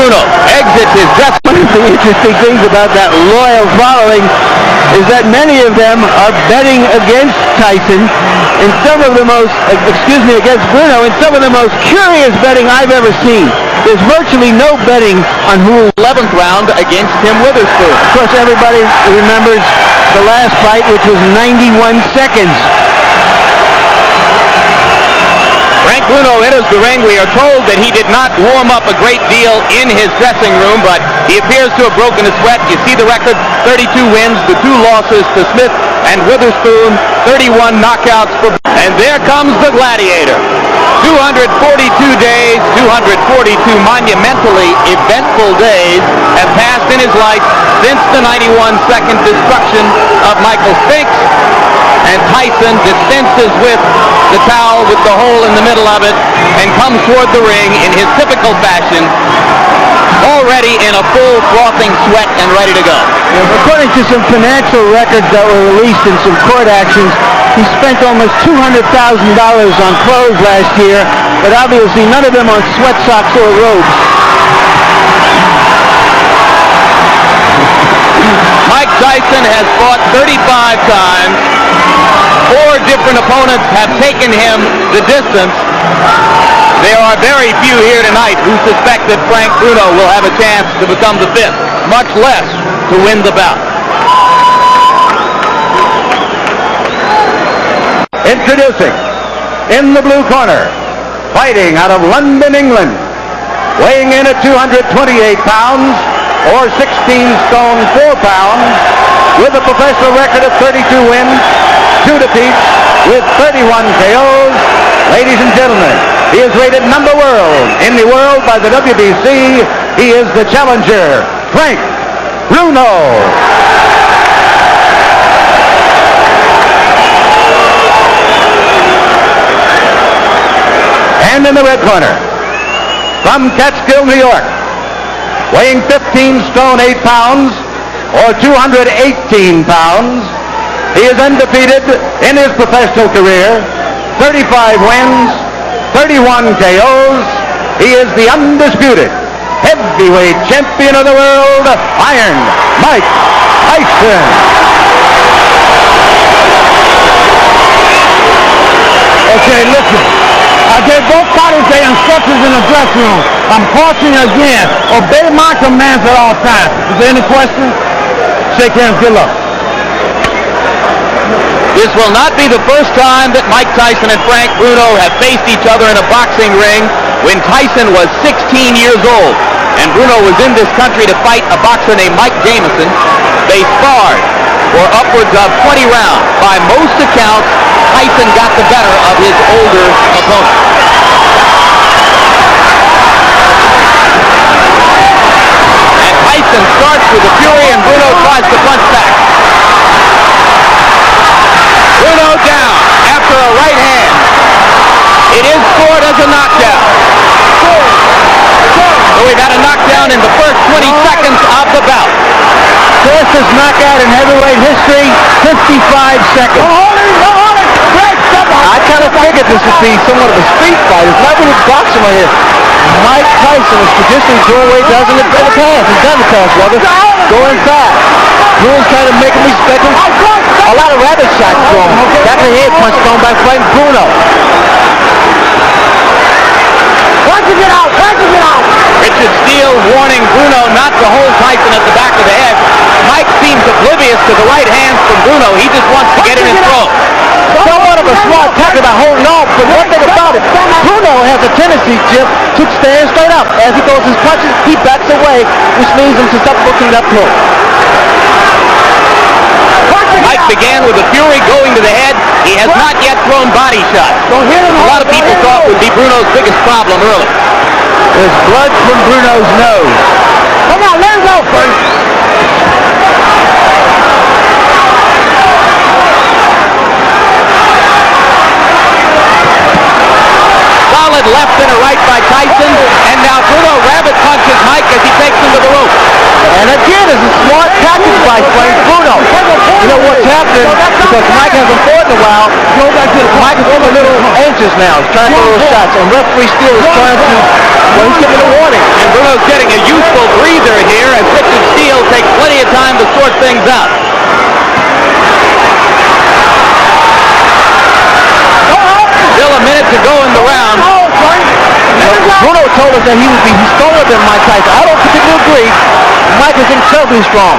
Bruno exits his dress. One of the interesting things about that loyal following is that many of them are betting against Tyson in some of the most, against Bruno, in some of the most curious betting I've ever seen. There's virtually no betting on who 11th round against Tim Witherspoon. Of course, everybody remembers the last fight, which was 91 seconds. Frank Bruno enters the ring. We are told that he did not warm up a great deal in his dressing room, but he appears to have broken a sweat. You see the record, 32 wins, the 2 losses to Smith and Witherspoon, 31 knockouts for... And there comes the Gladiator. 242 days, 242 monumentally eventful days have passed in his life since the 91-second destruction of Michael Spinks. And Tyson dispenses with the towel with the hole in the middle of it and comes toward the ring in his typical fashion, already in a full frothing sweat and ready to go. According to some financial records that were released in some court actions, he spent almost $200,000 on clothes last year, but obviously none of them on sweat socks or robes. Mike Tyson has fought 35 times. 4 different opponents have taken him the distance. There are very few here tonight who suspect that Frank Bruno will have a chance to become the 5th, much less to win the bout. Introducing, in the blue corner, fighting out of London, England, weighing in at 228 pounds, or 16 stone 4 pounds, with a professional record of 32 wins, 2 defeats, with 31 KOs. Ladies and gentlemen, he is rated number world in the world by the WBC. He is the challenger, Frank Bruno. And in the red corner, from Catskill, New York, weighing 15 stone 8 pounds, or 218 pounds, he is undefeated in his professional career, 35 wins, 31 KOs. He is the undisputed heavyweight champion of the world, Iron Mike Tyson. Okay, listen. I gave both fighters their instructions in the dressing room. I'm cautioning you again. Obey my commands at all times. Is there any questions? Shake hands. Good luck. This will not be the first time that Mike Tyson and Frank Bruno have faced each other in a boxing ring. When Tyson was 16 years old and Bruno was in this country to fight a boxer named Mike Jamison, they sparred for upwards of 20 rounds. By most accounts, Tyson got the better of his older opponent. And Tyson starts with a fury and Bruno tries to punch back. Bruno down after a right hand. It is scored as a knockdown. So we've had a knockdown in the first 20 seconds of the bout. Fastest knockout in heavyweight history, 55 seconds. I kind of figured this would be somewhat of a street fight. It's not really boxing right here. Mike Tyson is traditionally doing what he does in the past. He's done the past, brother. Go inside. Bruno's trying to make him respect him. A lot of rabbit shots thrown. Back of the head punch thrown by Frank Bruno. Why'd you get out? Why'd you get out? Richard Steele warning Bruno not to hold Tyson at the back of the head. Mike seems oblivious to the right hands from Bruno. He just wants to get in and throw. Somewhat of a smart tactic about holding off, but one thing about it, Bruno has a tendency, Jim, to stand straight up. As he throws his punches, he backs away, which leaves him susceptible to left hook. Mike began with a fury going to the head. He has not yet thrown body shots. A lot of people thought would be Bruno's biggest problem early. There's blood from Bruno's nose. Come on, let him go first. Solid left and a right by Tyson, and now Bruno rabbit punches Mike as he takes him to the rope. And again, it's a smart tactic by Frank Bruno. You know what's happening? Because Mike hasn't fought in a while. Mike is a little anxious now. He's trying to throw those shots. And referee Steele is trying to, well, he's giving a warning. And Bruno's getting a useful breather here as Richard Steele takes plenty of time to sort things out. Still a minute to go in the round. Bruno told us that he would be stronger than Mike Tyson. I don't particularly agree. Mike is incredibly strong.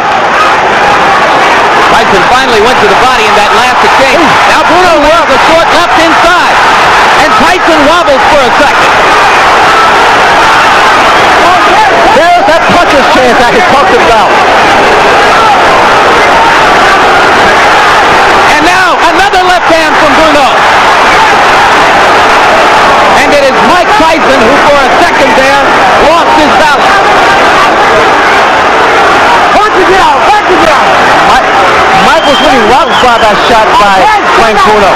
Tyson finally went to the body in that last exchange. Now Bruno lands a short left inside. And Tyson wobbles for a second. There's that puncher's chance I had talked about. And now another left hand from Bruno. And it is Mike Tyson who for a second there lost his balance. Punch it out! Mike was really rocked by that shot by Frank Bruno.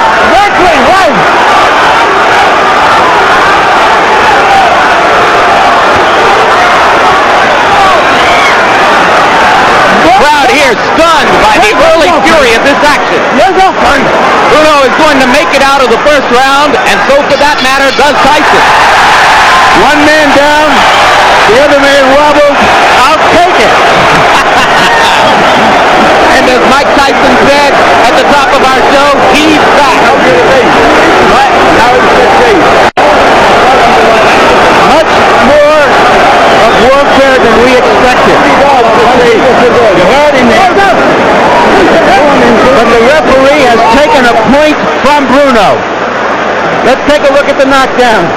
Crowd here stunned by the early fury of this action. Bruno is going to make it out of the first round, and so for that matter does Tyson. One man down, the other man wobbles. I'll take it. And as Mike Tyson said at the top of our show, he's back. Much more of warfare than we expected. You heard him there. But the referee has taken a point from Bruno. Let's take a look at the knockdown.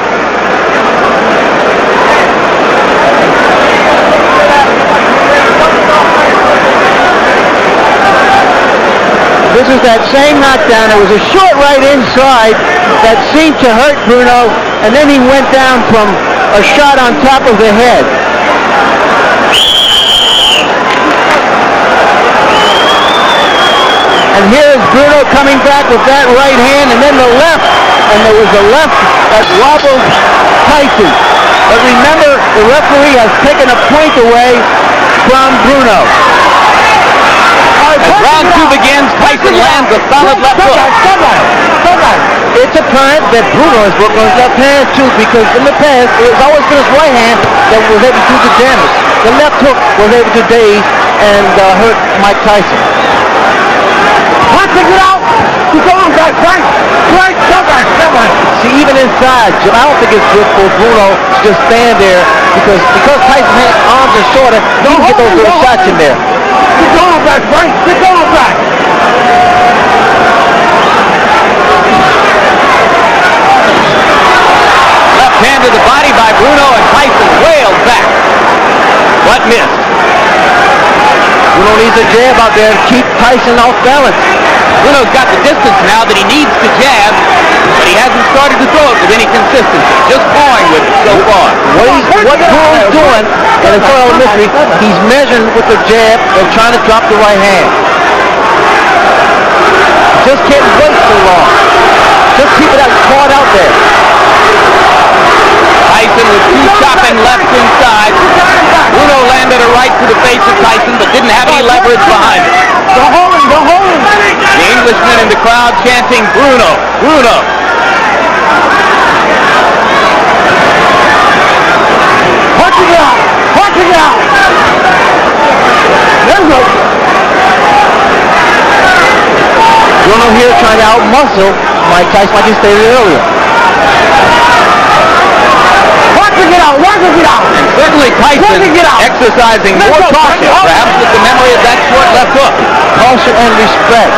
This is that same knockdown. It was a short right inside that seemed to hurt Bruno, and then he went down from a shot on top of the head. And here is Bruno coming back with that right hand, and then the left, and there was a left that wobbled Tyson. But remember, the referee has taken a point away from Bruno. As round two begins, Tyson lands a solid left hook. It's apparent that Bruno has worked on his left hand too, because in the past it was always been his right hand that was able to do the damage. The left hook was able to daze and hurt Mike Tyson. Punching it out! He's going back, Frank! Frank, see, even inside, I don't think it's good for Bruno to just stand there because Tyson's arms are shorter, he can get those little shots in there. Get going back, Frank! Get going back! Left hand to the body by Bruno, and Tyson wailed back. But missed. Bruno needs a jab out there to keep Tyson off balance. Bruno's got the distance now that he needs to jab, but he hasn't started to throw it with any consistency. Just pawing with it so far. What Bruno's doing, and it's all a mystery, he's measuring with the jab and trying to drop the right hand. Just can't wait so long. Just keep it caught out there. Tyson with two chopping lefts inside. Bruno landed a right to the face of Tyson, but didn't have any leverage behind it. Go home. The Englishman in the crowd chanting, Bruno, Bruno. Punch it out. There we go. Bruno here trying to outmuscle Mike Tyson like he stated earlier. And certainly Tyson exercising more caution, perhaps with the memory of that short left hook. Caution and respect.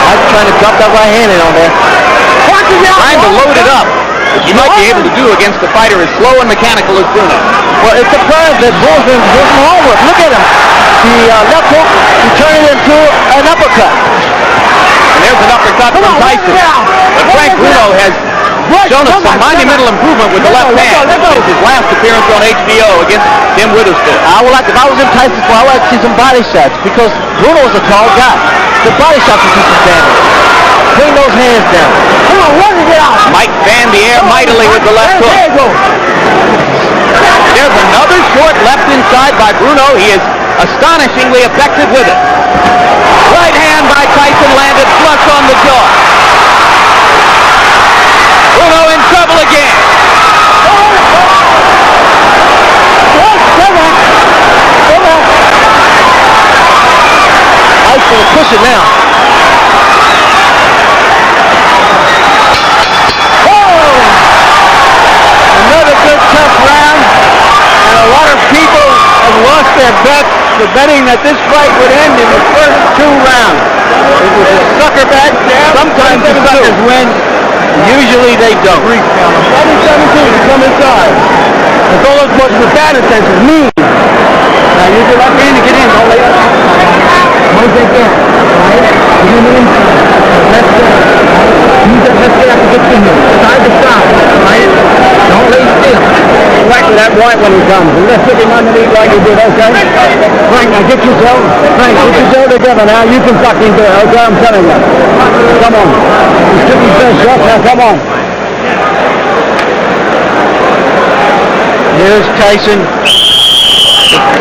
I'm trying to drop that right hand in on there. Trying to load it up, which you might be able to do against a fighter as slow and mechanical as Bruno. Well, it's apparent that Bruno's been doing some homework. Look at him. The left hook, he turned it into an uppercut. And there's an uppercut from Tyson. But Frank Bruno has shown us some monumental improvement with the left hand since his last appearance on HBO against Tim Witherspoon. If I was in Tyson's spot, I would like to see some body shots because Bruno is a tall guy. The body shots will do some damage. Bring those hands down. Come on, let it out. Mike fanned the air mightily with the left hook. There's another short left inside by Bruno. He is astonishingly effective with it. Right hand by Tyson landed flush on the jaw. Bruno in trouble again. were betting that this fight would end in the first 2 rounds. It was a sucker bet. Sometimes the suckers win. Usually they don't. 7-17 to come inside. The Golos was with bad intentions. Move. Now use your left hand to get in. Don't lay up. Once they can. Right? Get in the inside. Left hand. Use that left hand to get in there. Side to side. Right? Don't lay still. Whack that right when he comes. And let's hit him underneath like he did, okay? Frank, now get yourself. Frank, get yourself together now. You can fucking do it, okay? I'm telling you. Come on. He's took his best shot. Now come on. Here's Tyson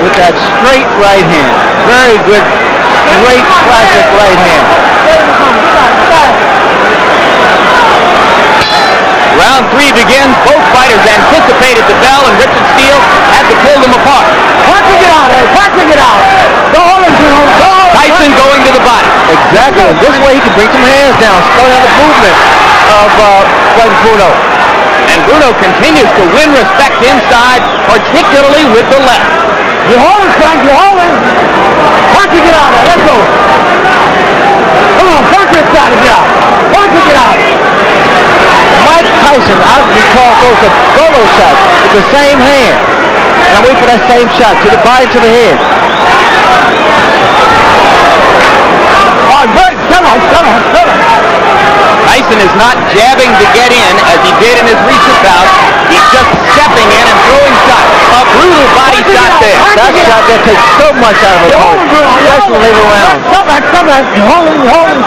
with that straight right hand. Very good, straight, classic right hand. Round 3 begins. Both fighters anticipated the bell, and Richard Steele had to pull them apart. Punching it out, punching it out. Go on, Tyson going to the body. Exactly. This way he can bring some hands down, slow down the movement of Bruno. And Bruno continues to win respect inside, particularly with the left. You're holding, Frank, you're holding. Punching it out, let's go. Come on, punch it out, get out. Punching it out. Mike Tyson, I recall, goes to Bruno shots with the same hand. Now wait for that same shot, to the body, to the head. Oh, good, come on. Tyson is not jabbing to get in as he did in his recent bout. He's just stepping in and throwing shots. A brutal body shot there. That shot that takes so much out of a opponent, especially later rounds. Come back. You're holding.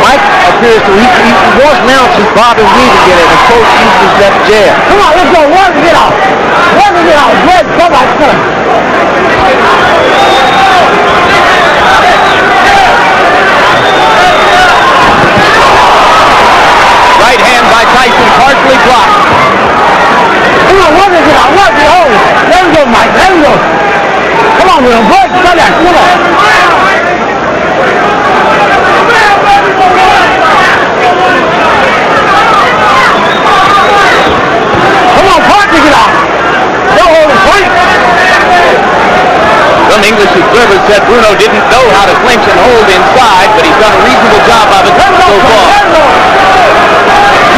Mike appears to, he wants now since Bobby Reed to get it, and coach uses that jab. Come on, let's go, work it out. Good, come on. Right hand by Tyson, partially blocked. Come on, work it out, There we go, Mike, there we go. Come on, Will, good, come on. Some English observers said Bruno didn't know how to clinch and hold inside, but he's done a reasonable job of it so far.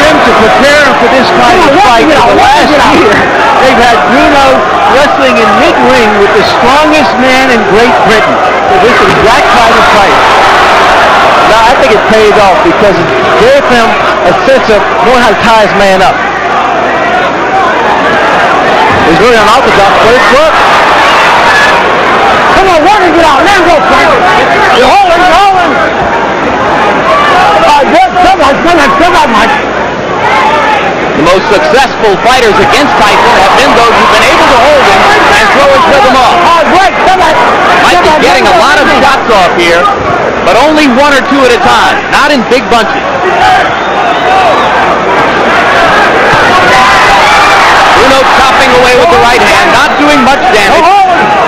Jim, to prepare for this kind of fight for the last year, they've had Bruno wrestling in mid-ring with the strongest man in Great Britain for this exact kind of fight. Now, I think it paid off because it gave him a sense of knowing how to tie his man up. He's really unorthodox, but it's worked. Come on, working it out. There we go, Frank. You're holding. Good. Come on, Mike. The most successful fighters against Tyson have been those who've been able to hold him and throw his rhythm off. Great. Come on. Mike is getting a lot of shots off here, but only 1 or 2 at a time, not in big bunches. Bruno chopping away with the right hand, not doing much damage,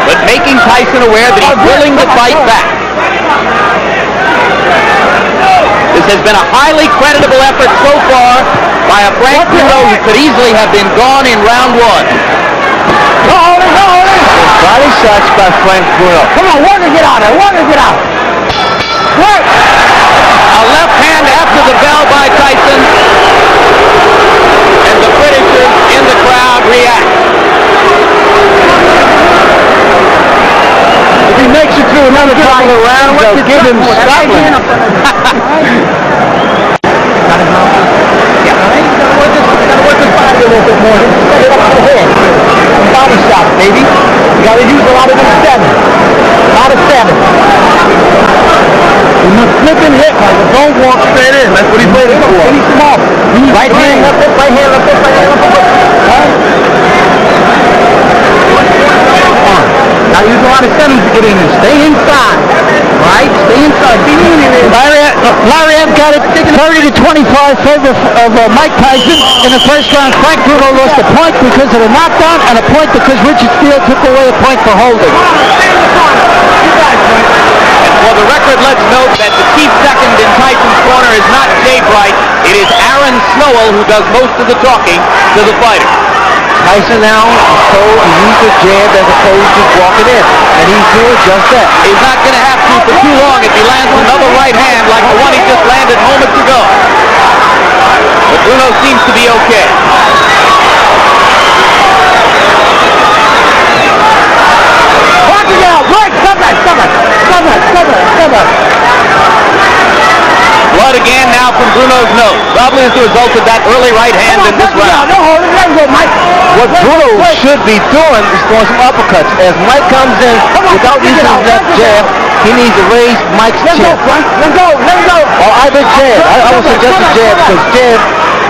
but making Tyson aware that he's willing to fight back. This has been a highly creditable effort so far by a Frank Bruno who could easily have been gone in round 1. Body shots by Frank Bruno. Come on, work it out. Work. A left hand after the bell by Tyson, and the Britishers in the crowd react. If he makes it through another couple of rounds, they'll give him Scotland. Gotta work this body a little bit more. Set it up to the head. Body shots, baby. You gotta use a lot of them 7. A lot of 7. You must flip and hit, like don't walk straight in. That's what he's waiting for. Finish him off. Right hand up, right hand up. Now use a lot of 7s to get in and stay inside. Right? Stay inside. Larry M got it 30 to 25 favor of Mike Tyson in the first round. Frank Bruno lost a point because of the knockdown and a point because Richard Steele took away a point for holding. And for the record, let's note that the chief second in Tyson's corner is not Jay Bright. It is Aaron Snow Noel who does most of the talking to the fighter. Tyson now is told to use the jab as opposed to walking in, and he's doing just that. He's not going to have to for too long if he lands another right hand like the one he just landed moments ago. But Bruno seems to be okay. Watch it out! Right! Stop it! Blood again now from Bruno's nose. Probably as a result of that early right hand in this round. What Bruno should be doing is throwing some uppercuts. As Mike comes in without using his left jab, he needs to raise Mike's chin. Let go! Or either jab. I would suggest a jab because jab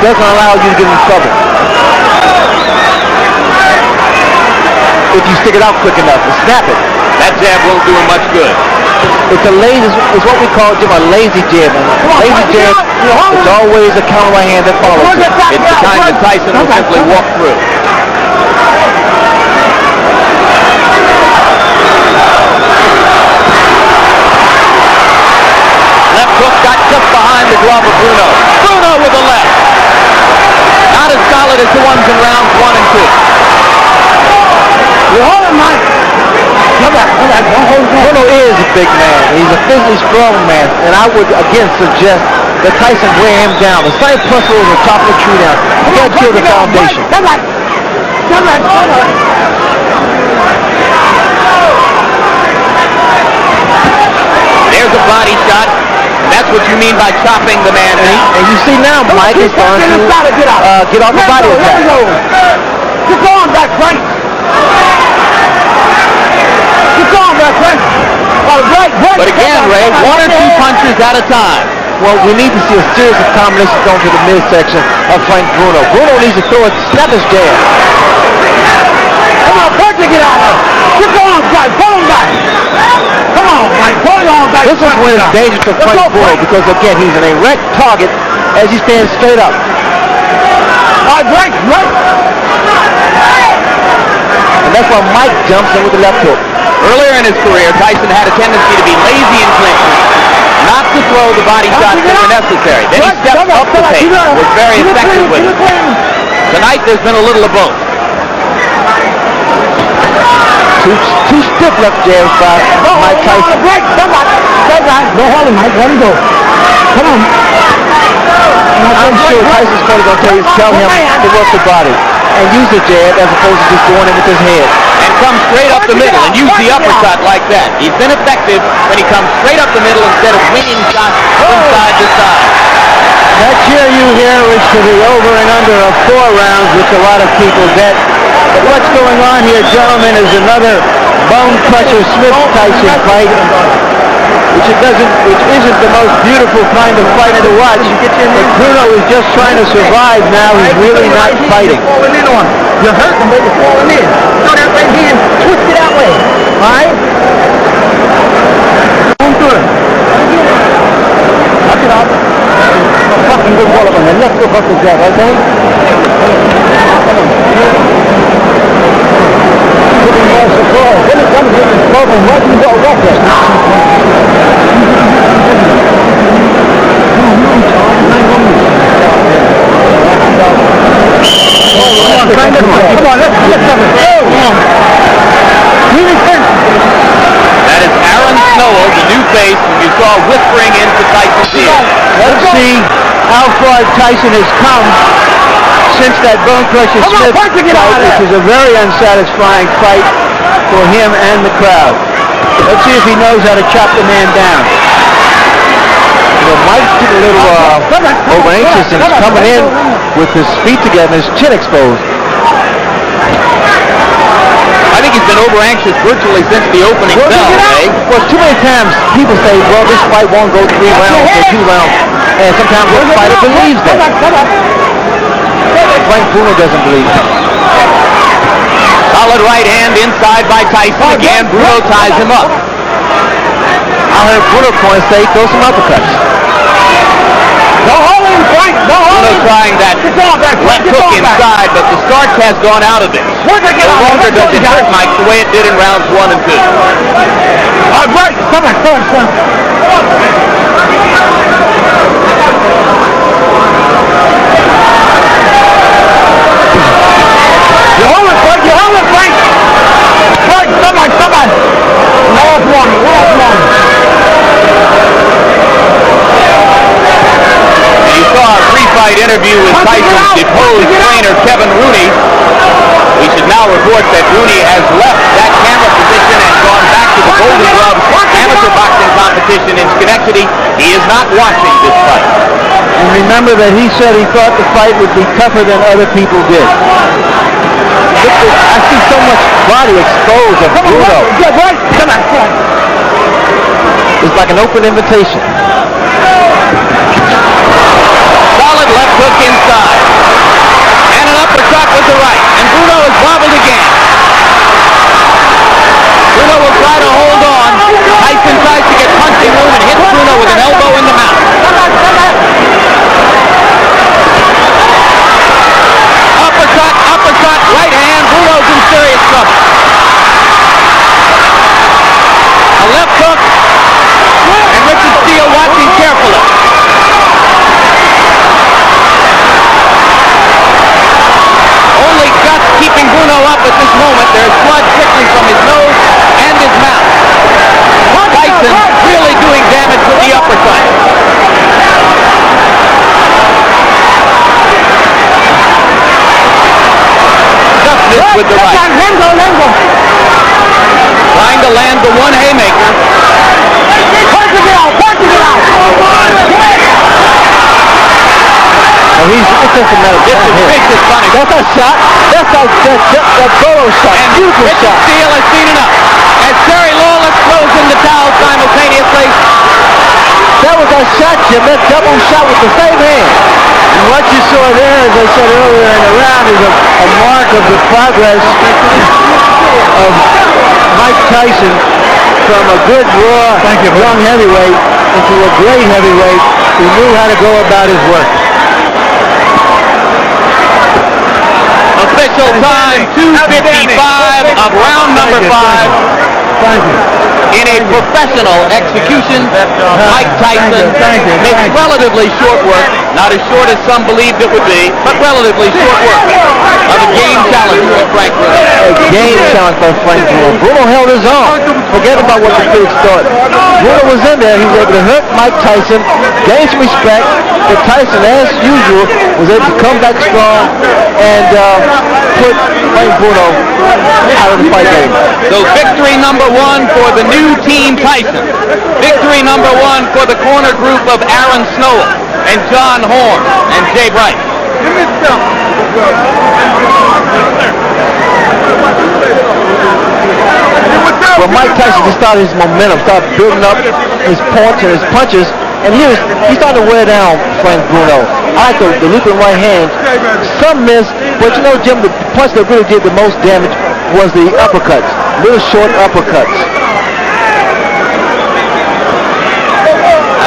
doesn't allow you to get in trouble. If you stick it out quick enough and snap it. That jab won't do him much good. It's what we call a lazy jab. Lazy jab is always a counter right hand that follows it. It's the kind that Tyson will simply walk through. Left hook got just behind the glove of Bruno. Bruno with the left. Not as solid as the ones in rounds 1 and 2. You're holding Mike. Bruno is a big man. He's a physically strong man, and I would again suggest that Tyson wear him down. The same principle is the top of the tree down. You got to kill the foundation. There's a body shot. That's what you mean by chopping the man down. And you see now Mike is starting to get off the body attack. Keep going back, Frank. But again, Ray, 1 or 2 punches at a time. Well, we need to see a series of combinations going to the midsection of Frank Bruno. Bruno needs to throw a snap his jab. Come on, Frank, get out of it. Keep going, guys. Pull him back. Come on, Mike. Pull him on back. This is when it's dangerous to Frank Bruno because, again, he's an erect target as he stands straight up. All right, break. And that's why Mike jumps in with the left hook. Earlier in his career, Tyson had a tendency to be lazy in clinches, not to throw the body shots that were necessary. Then he stepped up the pace, was very effective with it. Tonight, there's been a little of both. Two stiff left jabs by Mike Tyson. Don't hold him, Mike. Let him go. Come on. I'm sure Tyson's probably going to tell him to work the body and use the jab as opposed to just going in with his head. And come straight up the middle and use the uppercut like that. He's been effective when he comes straight up the middle instead of winging shots from side to side. That cheer you hear is to the over and under of 4 rounds, which a lot of people get. But what's going on here, gentlemen, is another bone crusher Smith-Tyson fight, which isn't the most beautiful kind of fight to watch. But Bruno is just trying to survive now. He's really not fighting. You're hurting, but you're falling in. Throw that right hand, twist it that way. All right? Going through it. Knock it out. Fucking good ball up on there. Let's go fuck the jab, okay? Putting more support. Then it comes in and throws him right in the ball right there. That is Aaron Snowell, the new face, who you saw whispering into Tyson's ear. Let's see how far Tyson has come since that bone crusher Smith fight, which is a very unsatisfying fight for him and the crowd. Let's see if he knows how to chop the man down. You know, Mike's getting a little over anxious and he's coming in with his feet together and his chin exposed. I think he's been over anxious virtually since the opening bell, Ray. Well, too many times people say, well, this fight won't go 3 rounds or 2 rounds. And sometimes the fighter believes that. Frank Bruno doesn't believe it. Solid right hand inside by Tyson. Again, Bruno ties him up. I heard Bruno point say, throw some uppercuts. Don't hold him, Frank. Don't hold him. Bruno trying that left hook inside, but the starch has gone out of it. No longer does it hurt Mike the way it did in rounds 1 and 2. All right, break. Come on. great interview with Tyson's deposed trainer, Kevin Rooney. We should now report that Rooney has left that camera position and gone back to the Golden Glove amateur boxing competition in Schenectady. He is not watching this fight. And remember that he said he thought the fight would be tougher than other people did. I see so much body exposed of Bruno. Come on. It's like an open invitation. Solid left hook inside. And an uppercut with the right. And Bruno is wobbled again. Bruno will try to hold on. Tyson tries to get punching room and hits Bruno with an elbow in the mouth. Uppercut, right hand. Bruno's in serious trouble. A left hook. And Richard Steele watching carefully. Only guts keeping Bruno up at this moment. There's blood trickling from his nose and his mouth. Tyson really doing damage with the uppercut. Just missed with the right. Trying to land the one haymaker. Well, it doesn't matter. This is big, this funny. That's a shot. That's that Burrow shot. And Beautiful Richard shot. Steele has seen enough. As Terry Lawless throws in the towel simultaneously. That was a shot, Jim. That double shot with the same hand. And what you saw there, as I said earlier in the round, is a mark of the progress of Mike Tyson from a good, raw, young heavyweight into a great heavyweight who knew how to go about his work. Official time, 2:55 of round number 5. In a professional execution, Mike Tyson makes relatively short work, not as short as some believed it would be, but relatively short work of a game challenger of Frank Bruno. A game challenge by Frank Bruno. Bruno held his own. Forget about what the critics thought. Bruno was in there. He was able to hurt Mike Tyson, gain some respect, but Tyson, as usual, was able to come back strong and put Frank Bruno out of the fight game. So victory number 1 for the new team Tyson. Victory number 1 for the corner group of Aaron Snowell and John Horn and Jay Bright. Well, Mike Tyson just started his momentum, started building up his points and his punches, and he's starting to wear down Frank Bruno. I like the looping right hand. Some missed, but you know, Jim, the punch that really did the most damage was the uppercuts, little short uppercuts.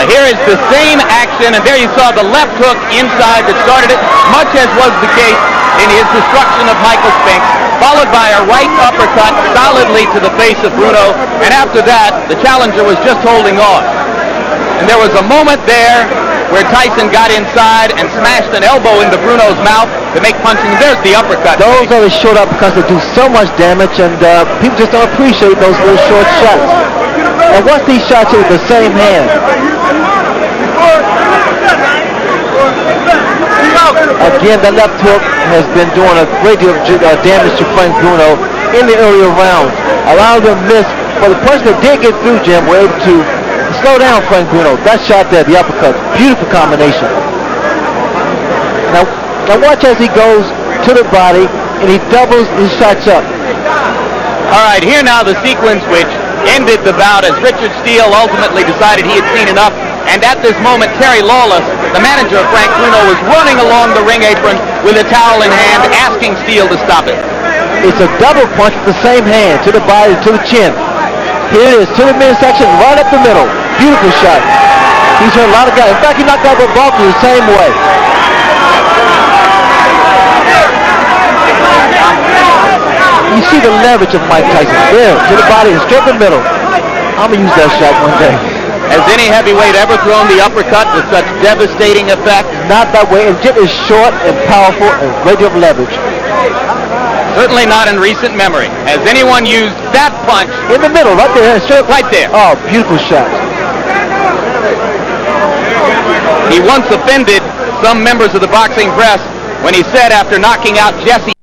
Here is the same action, and there you saw the left hook inside that started it, much as was the case in his destruction of Michael Spinks, followed by a right uppercut solidly to the face of Bruno, and after that, the challenger was just holding on. And there was a moment there where Tyson got inside and smashed an elbow into Bruno's mouth to make punching. There's the uppercut. Those are the short uppercuts that do so much damage, and people just don't appreciate those little short shots. And once these shots are with the same hand, again, the left hook has been doing a great deal of damage to Frank Bruno in the earlier rounds. Allowed him to miss, but the person that did get through, Jim, were able to slow down Frank Bruno. That shot there, the uppercut, beautiful combination. Now watch as he goes to the body and he doubles his shots up. All right, here now the sequence which ended the bout as Richard Steele ultimately decided he had seen enough. And at this moment, Terry Lawless, the manager of Frank Bruno, was running along the ring apron with a towel in hand, asking Steele to stop it. It's a double punch with the same hand, to the body, to the chin. Here it is, to the midsection, right up the middle. Beautiful shot. He's hurt a lot of guys. In fact, he knocked out Boxeo the same way. You see the leverage of Mike Tyson. There, to the body, and straight in the middle. I'm going to use that shot one day. Has any heavyweight ever thrown the uppercut with such devastating effect? Not that way. And Jim is short and powerful and great deal of leverage. Certainly not in recent memory. Has anyone used that punch? In the middle, right there. Straight right there. Oh, beautiful shot. He once offended some members of the boxing press when he said after knocking out Jesse